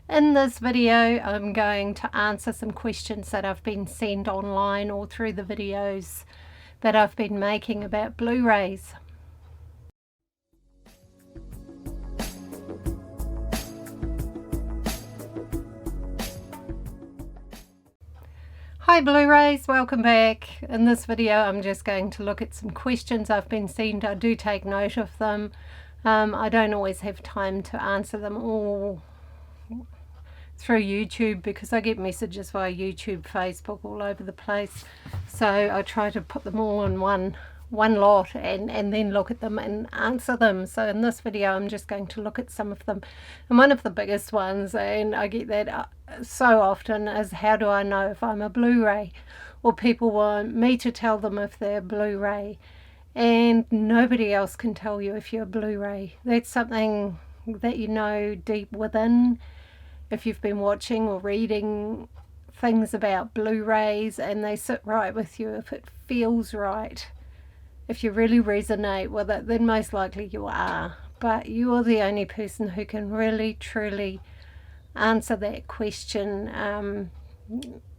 In this video, I'm going to answer some questions that I've been sent online or through the videos that I've been making about Blu-rays. Hi Blu-rays, welcome back. In this video I'm just going to look at some questions I've been sent. I do take note of them. I don't always have time to answer them all through YouTube because I get messages via YouTube, Facebook, all over the place. So I try to put them all in one lot and then look at them and answer them. So in this video I'm just going to look at some of them. And one of the biggest ones, and I get that so often, is how do I know if I'm a Blu-ray? Or people want me to tell them if they're Blu-ray. And nobody else can tell you if you're a Blu-ray. That's something that you know deep within. If you've been watching or reading things about Blu-rays and they sit right with you, if it feels right, if you really resonate with it, then most likely you are. But you are the only person who can really truly answer that question.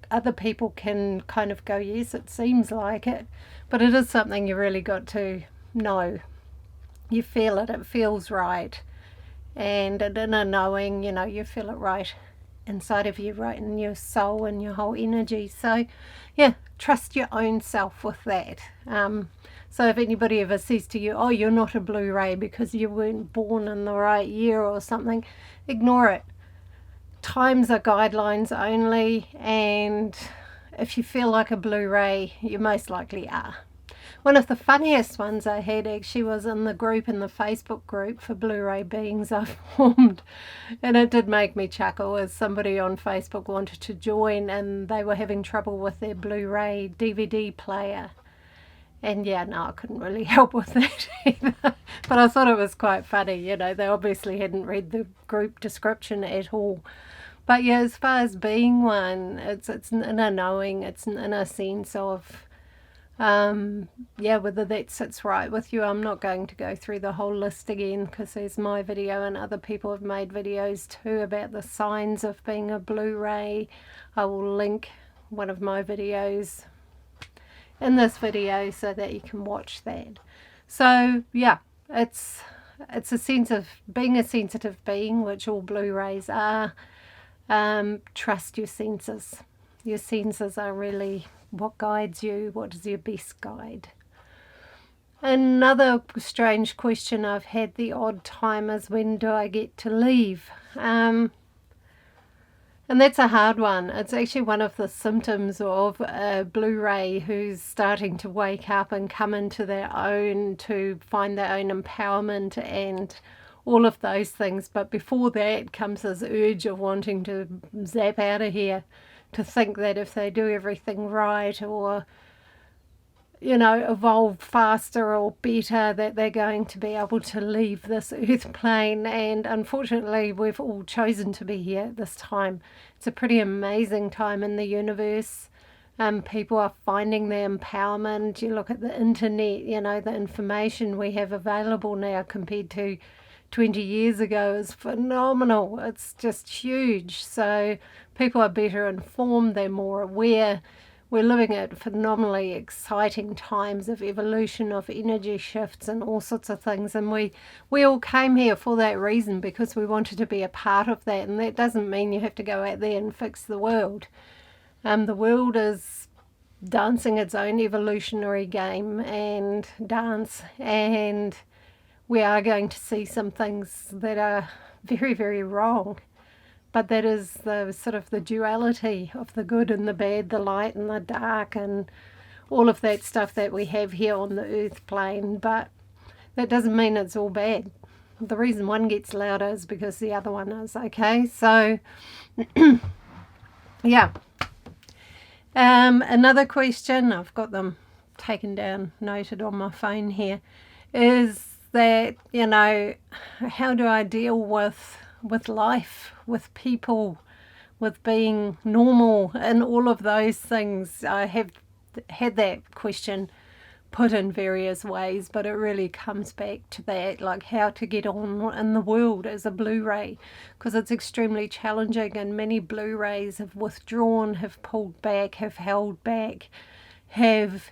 Other people can kind of go, yes, it seems like it, but it is something you really got to know. You feel it, it feels right. And in a knowing, you feel it right inside of you, right in your soul and your whole energy. So yeah, trust your own self with that. So if anybody ever says to you, oh, you're not a Blu-ray because you weren't born in the right year or something, ignore it. Times are guidelines only, and if you feel like a Blu-ray, you most likely are. One of the funniest ones I had actually was in the Facebook group for Blu-ray beings I formed, and it did make me chuckle as somebody on Facebook wanted to join and they were having trouble with their Blu-ray DVD player. And yeah, no, I couldn't really help with that either. But I thought it was quite funny, they obviously hadn't read the group description at all. But yeah, as far as being one, it's in a knowing, it's in a sense of whether that sits right with you. I'm not going to go through the whole list again because there's my video and other people have made videos too about the signs of being a Blu-ray. I will link one of my videos in this video so that you can watch that. So yeah, it's a sense of being a sensitive being, which all Blu-rays are. Trust your senses. Your senses are really what guides you, what is your best guide. Another strange question I've had the odd time is, when do I get to leave? And that's a hard one. It's actually one of the symptoms of a Blu-ray who's starting to wake up and come into their own, to find their own empowerment and all of those things. But before that comes this urge of wanting to zap out of here, to think that if they do everything right or evolve faster or better, that they're going to be able to leave this earth plane. And unfortunately we've all chosen to be here at this time. It's a pretty amazing time in the universe. People are finding their empowerment. You look at the internet, the information we have available now compared to 20 years ago is phenomenal. It's just huge. So people are better informed, they're more aware. We're living at phenomenally exciting times of evolution, of energy shifts and all sorts of things. And we all came here for that reason, because we wanted to be a part of that. And that doesn't mean you have to go out there and fix the world. The world is dancing its own evolutionary game and dance. And we are going to see some things that are very, very wrong. But that is the sort of the duality of the good and the bad, the light and the dark, and all of that stuff that we have here on the earth plane. But that doesn't mean it's all bad. The reason one gets louder is because the other one is, okay? So, yeah. Another question, I've got them taken down, noted on my phone here, is that, how do I deal with life, with people, with being normal and all of those things? I have had that question put in various ways, but it really comes back to that, like how to get on in the world as a Blu-ray, because it's extremely challenging, and many Blu-rays have withdrawn, have pulled back, have held back, have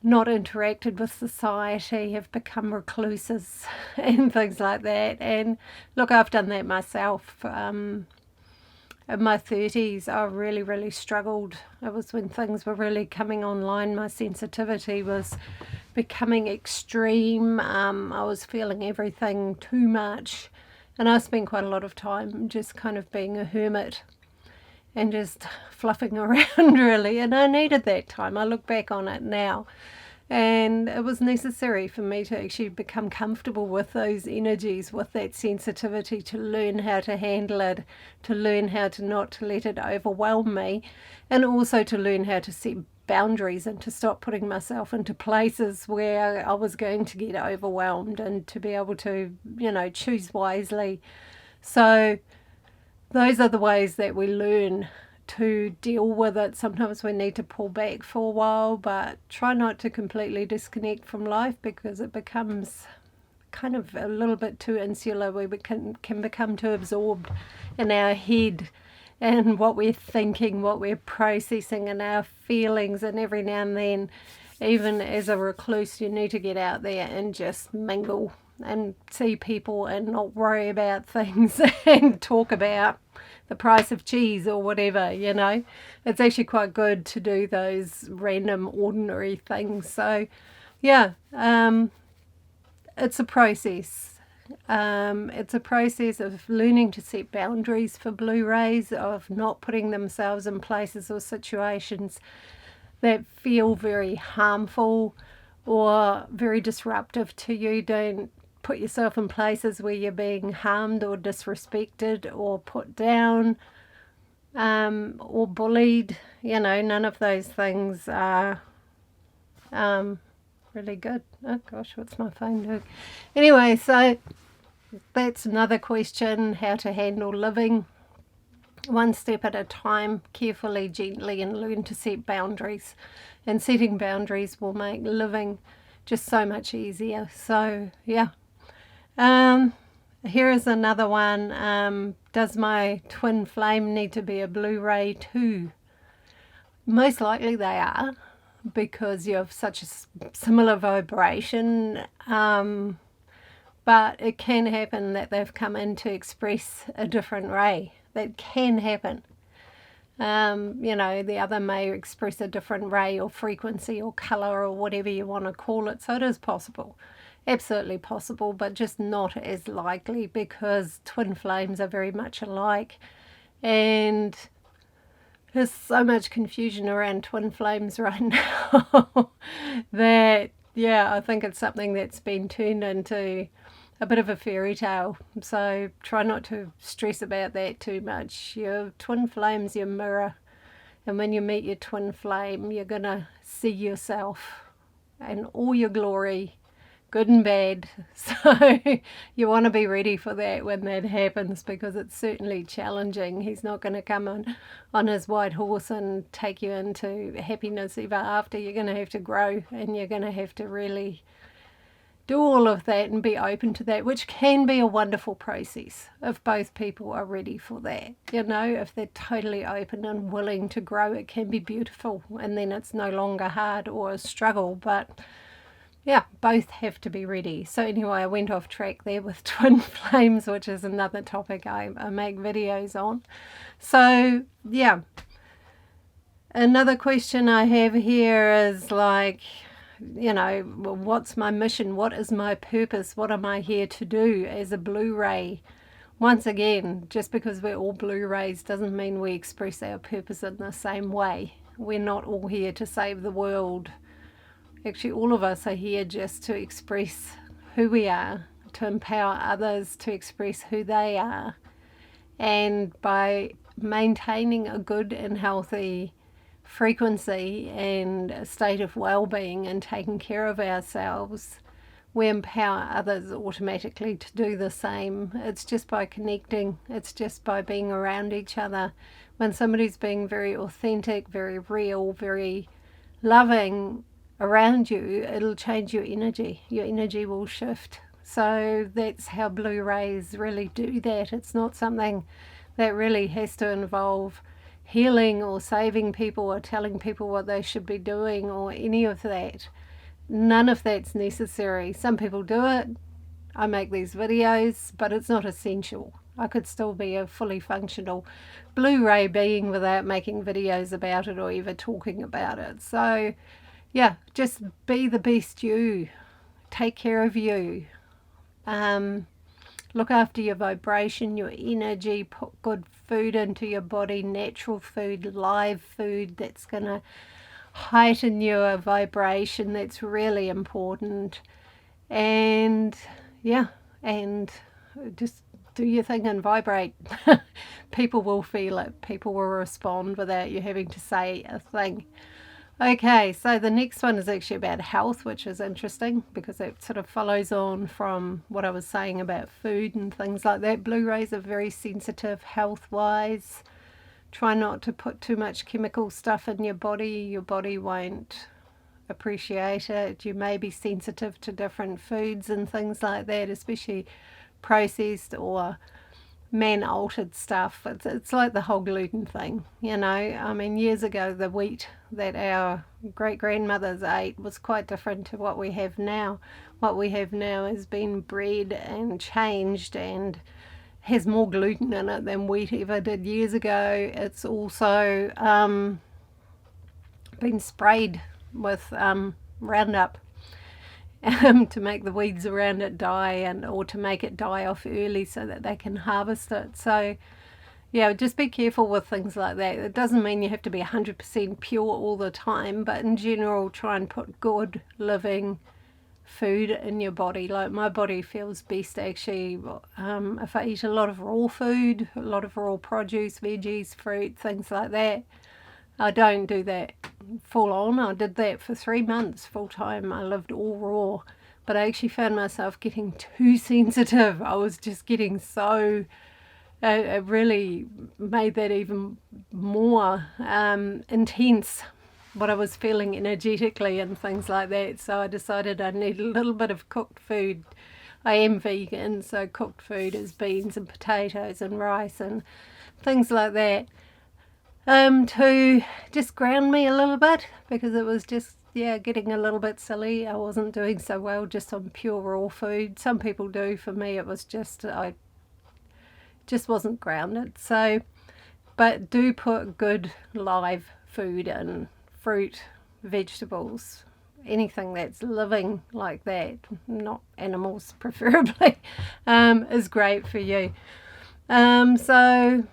not interacted with society, have become recluses and things like that. And look, I've done that myself. In my 30s, I really struggled. It was when things were really coming online. My sensitivity was becoming extreme. I was feeling everything too much. And I spent quite a lot of time just kind of being a hermit and just fluffing around, really. And I needed that time. I look back on it now. And it was necessary for me to actually become comfortable with those energies, with that sensitivity, to learn how to handle it, to learn how to not to let it overwhelm me, and also to learn how to set boundaries and to stop putting myself into places where I was going to get overwhelmed, and to be able to, choose wisely. So those are the ways that we learn to deal with it. Sometimes we need to pull back for a while, but try not to completely disconnect from life, because it becomes kind of a little bit too insular. We can become too absorbed in our head and what we're thinking, what we're processing, and our feelings. And every now and then, even as a recluse, you need to get out there and just mingle and see people and not worry about things and talk about the price of cheese or whatever. It's actually quite good to do those random ordinary things. So yeah, it's a process. It's a process of learning to set boundaries for Blu-rays, of not putting themselves in places or situations that feel very harmful or very disruptive to you. Don't put yourself in places where you're being harmed or disrespected or put down, or bullied. None of those things are really good. Oh gosh, what's my phone doing? Anyway, so that's another question: how to handle living one step at a time, carefully, gently, and learn to set boundaries. And setting boundaries will make living just so much easier. So yeah. Here is another one. Does my twin flame need to be a Blu-ray too? Most likely they are, because you have such a similar vibration. But it can happen that they've come in to express a different ray. That can happen. The other may express a different ray or frequency or color or whatever you want to call it. So it is possible. Absolutely possible, but just not as likely, because twin flames are very much alike. And there's so much confusion around twin flames right now that, I think it's something that's been turned into a bit of a fairy tale. So try not to stress about that too much. Your twin flame's your mirror, and when you meet your twin flame, you're going to see yourself and all your glory, good and bad. So you want to be ready for that when that happens, because it's certainly challenging. He's not going to come on his white horse and take you into happiness ever after. You're going to have to grow, and you're going to have to really do all of that and be open to that, which can be a wonderful process if both people are ready for that. If they're totally open and willing to grow, it can be beautiful, and then it's no longer hard or a struggle. But yeah, both have to be ready. So anyway, I went off track there with twin flames, which is another topic I make videos on. So yeah, another question I have here is like, what's my mission? What is my purpose? What am I here to do as a Blu-ray? Once again, just because we're all Blu-rays doesn't mean we express our purpose in the same way. We're not all here to save the world. Actually, all of us are here just to express who we are, to empower others to express who they are. And by maintaining a good and healthy frequency and a state of well-being and taking care of ourselves, we empower others automatically to do the same. It's just by connecting. It's just by being around each other. When somebody's being very authentic, very real, very loving around you, it'll change your energy. Your energy will shift. So that's how blue rays really do that. It's not something that really has to involve healing or saving people or telling people what they should be doing or any of that. None of that's necessary. Some people do it. I make these videos, but it's not essential. I could still be a fully functional blue ray being without making videos about it or even talking about it. So yeah, just be the best you. Take care of you. Look after your vibration, your energy, put good food into your body, natural food, live food that's going to heighten your vibration. That's really important. And yeah, and just do your thing and vibrate. People will feel it. People will respond without you having to say a thing. Okay, so the next one is actually about health, which is interesting because it sort of follows on from what I was saying about food and things like that. Blue rays are very sensitive health-wise. Try not to put too much chemical stuff in your body. Your body won't appreciate it. You may be sensitive to different foods and things like that, especially processed or man-altered stuff. It's like the whole gluten thing, you know. I mean, years ago, the wheat that our great-grandmothers ate was quite different to what we have now. What we have now has been bred and changed and has more gluten in it than wheat ever did years ago. It's also been sprayed with Roundup to make the weeds around it die, or to make it die off early so that they can harvest it. So yeah, just be careful with things like that. It doesn't mean you have to be 100% pure all the time, but in general try and put good living food in your body. Like my body feels best actually if I eat a lot of raw food, a lot of raw produce, veggies, fruit, things like that. I don't do that full on. I did that for 3 months full time. I lived all raw, but I actually found myself getting too sensitive. I was just getting so, it really made that even more intense, what I was feeling energetically and things like that. So I decided I need a little bit of cooked food. I am vegan, so cooked food is beans and potatoes and rice and things like that. To just ground me a little bit, because it was just, yeah, getting a little bit silly. I wasn't doing so well just on pure raw food. Some people do. For me, it was just, I just wasn't grounded. So, but do put good live food in, fruit, vegetables, anything that's living like that, not animals preferably, is great for you. So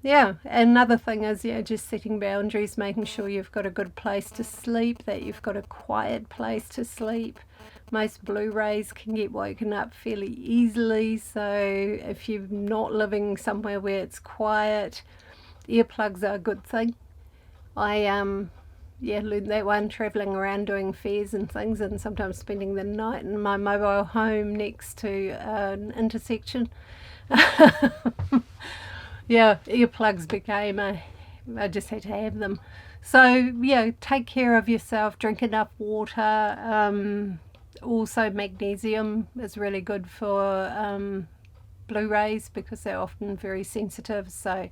yeah, another thing is, yeah, just setting boundaries, making sure you've got a good place to sleep, that you've got a quiet place to sleep. Most blue rays can get woken up fairly easily, so if you're not living somewhere where it's quiet, earplugs are a good thing. I learned that one travelling around doing fairs and things, and sometimes spending the night in my mobile home next to an intersection. Yeah, earplugs became I just had to have them. So yeah, take care of yourself, drink enough water. Also magnesium is really good for blue rays because they're often very sensitive, so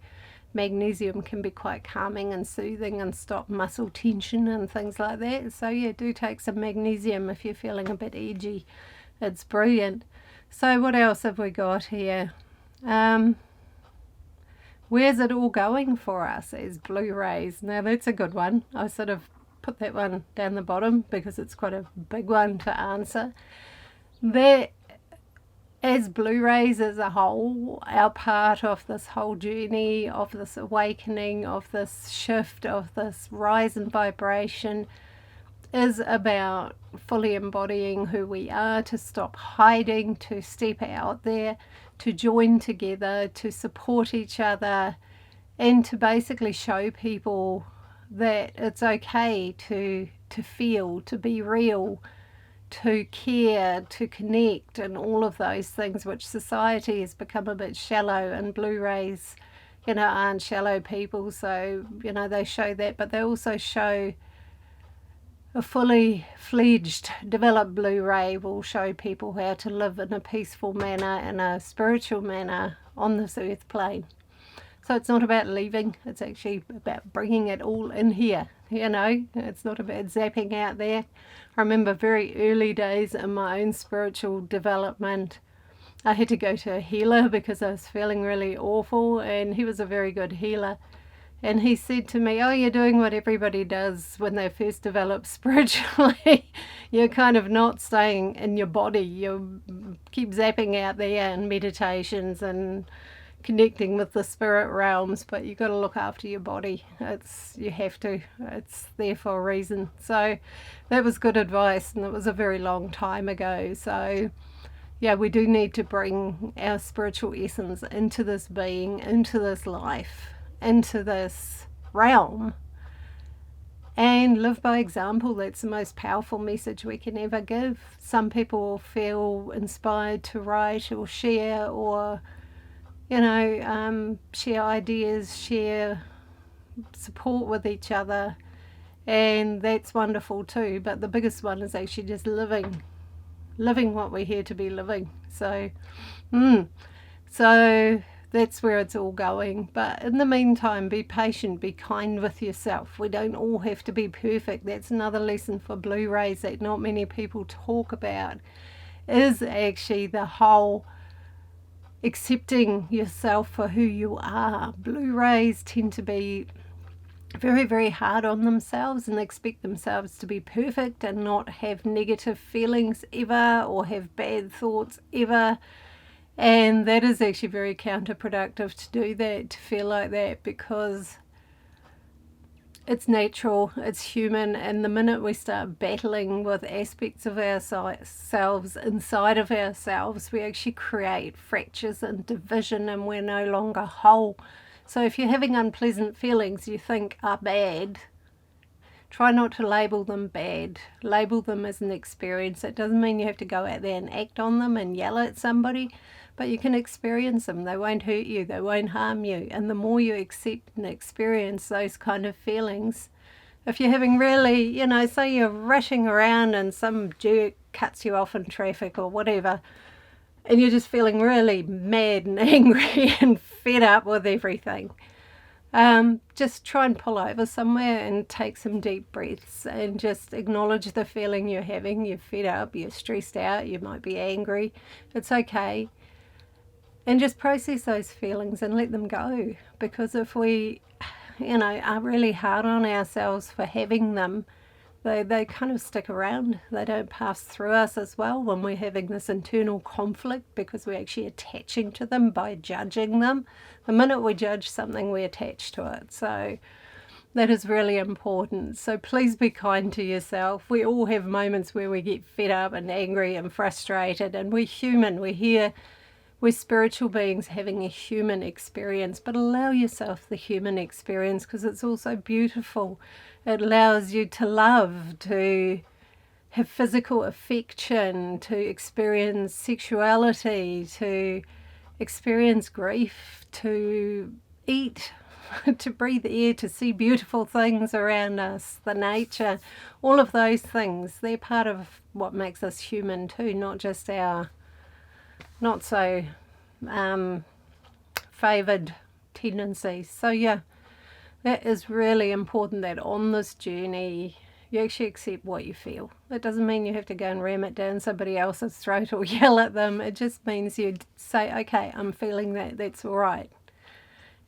magnesium can be quite calming and soothing and stop muscle tension and things like that. So yeah, do take some magnesium if you're feeling a bit edgy. It's brilliant. So what else have we got here? Where's it all going for us as blue rays? Now that's a good one. I sort of put that one down the bottom because it's quite a big one to answer. That, as blue rays as a whole, our part of this whole journey, of this awakening, of this shift, of this rise in vibration, is about fully embodying who we are, to stop hiding, to step out there, to join together, to support each other, and to basically show people that it's okay to feel, to be real, to care, to connect, and all of those things, which society has become a bit shallow, and blue rays, you know, aren't shallow people, so, you know, they show that, but they also show A fully fledged, developed Blu-ray will show people how to live in a peaceful manner and a spiritual manner on this earth plane. So it's not about leaving, it's actually about bringing it all in here, you know. It's not about zapping out there. I remember very early days in my own spiritual development, I had to go to a healer because I was feeling really awful, and he was a very good healer. And he said to me, oh, you're doing what everybody does when they first develop spiritually. You're kind of not staying in your body. You keep zapping out there in meditations and connecting with the spirit realms, but you've got to look after your body. You have to. It's there for a reason. So that was good advice, and it was a very long time ago. So yeah, we do need to bring our spiritual essence into this being, into this life, into this realm, and live by example. That's the most powerful message we can ever give. Some people feel inspired to write or share, or share ideas, share support with each other, and that's wonderful too. But the biggest one is actually just living what we're here to be living. So that's where it's all going. But in the meantime, be patient, be kind with yourself. We don't all have to be perfect. That's another lesson for Blu-rays that not many people talk about, is actually the whole accepting yourself for who you are. Blu-rays tend to be very, very hard on themselves and expect themselves to be perfect and not have negative feelings ever or have bad thoughts ever. And that is actually very counterproductive to do that, to feel like that, because it's natural, it's human, and the minute we start battling with aspects of ourselves inside of ourselves, we actually create fractures and division, and we're no longer whole. So if you're having unpleasant feelings you think are bad, try not to label them bad. Label them as an experience. It doesn't mean you have to go out there and act on them and yell at somebody, but you can experience them. They won't hurt you, they won't harm you. And the more you accept and experience those kind of feelings, if you're having really, say you're rushing around and some jerk cuts you off in traffic or whatever, and you're just feeling really mad and angry and fed up with everything, just try and pull over somewhere and take some deep breaths and just acknowledge the feeling you're having. You're fed up, you're stressed out, you might be angry. It's okay. And just process those feelings and let them go. Because if we, are really hard on ourselves for having them, they kind of stick around. They don't pass through us as well when we're having this internal conflict, because we're actually attaching to them by judging them. The minute we judge something, we attach to it. So that is really important. So please be kind to yourself. We all have moments where we get fed up and angry and frustrated, and we're human. We're here. We're spiritual beings having a human experience, but allow yourself the human experience, because it's also beautiful. It allows you to love, to have physical affection, to experience sexuality, to experience grief, to eat, to breathe air, to see beautiful things around us, the nature, all of those things. They're part of what makes us human too, not just our not so favoured tendencies. So yeah, that is really important, that on this journey you actually accept what you feel. It doesn't mean you have to go and ram it down somebody else's throat or yell at them. It just means you say, okay, I'm feeling that, that's all right,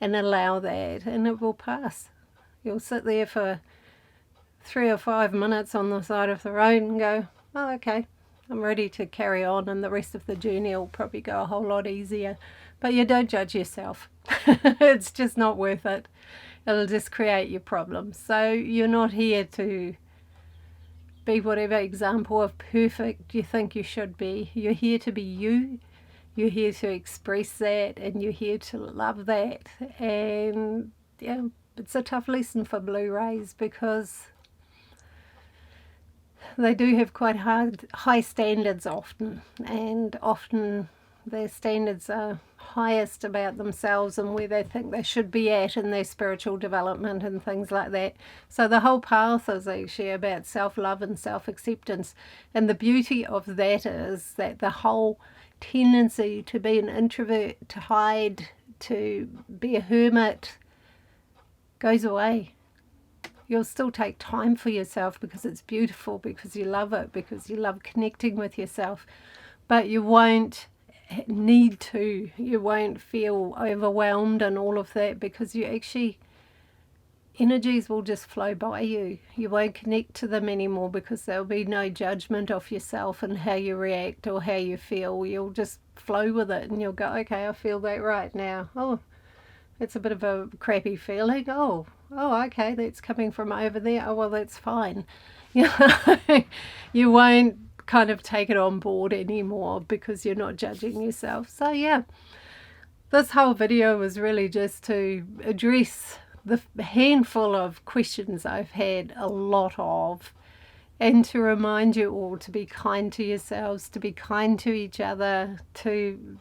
and allow that, and it will pass. You'll sit there for 3 or 5 minutes on the side of the road and go, oh, okay, I'm ready to carry on, and the rest of the journey will probably go a whole lot easier. But you don't judge yourself. It's just not worth it. It'll just create your problems. So you're not here to be whatever example of perfect you think you should be. You're here to be you. You're here to express that, and you're here to love that. And yeah, it's a tough lesson for Blu-rays, because they do have quite high standards often, and often Their standards are highest about themselves and where they think they should be at in their spiritual development and things like that. So the whole path is actually about self-love and self-acceptance. And the beauty of that is that the whole tendency to be an introvert, to hide, to be a hermit goes away. You'll still take time for yourself because it's beautiful, because you love it, because you love connecting with yourself. But you won't need to. You won't feel overwhelmed and all of that, because you actually, energies will just flow by you. You won't connect to them anymore because there'll be no judgment of yourself and how you react or how you feel. You'll just flow with it and you'll go, okay, I feel that right now. Oh, it's a bit of a crappy feeling. Oh, okay, that's coming from over there. Oh, well, that's fine. You won't kind of take it on board anymore because you're not judging yourself. So yeah, this whole video was really just to address the handful of questions I've had a lot of, and to remind you all to be kind to yourselves, to be kind to each other, to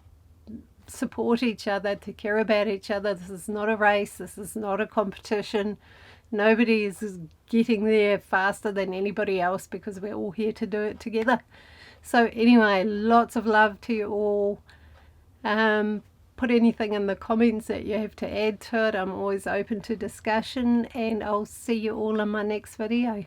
support each other, to care about each other. This is not a race. This is not a competition. Nobody is getting there faster than anybody else because we're all here to do it together. So anyway, lots of love to you all. Put anything in the comments that you have to add to it. I'm always open to discussion, and I'll see you all in my next video.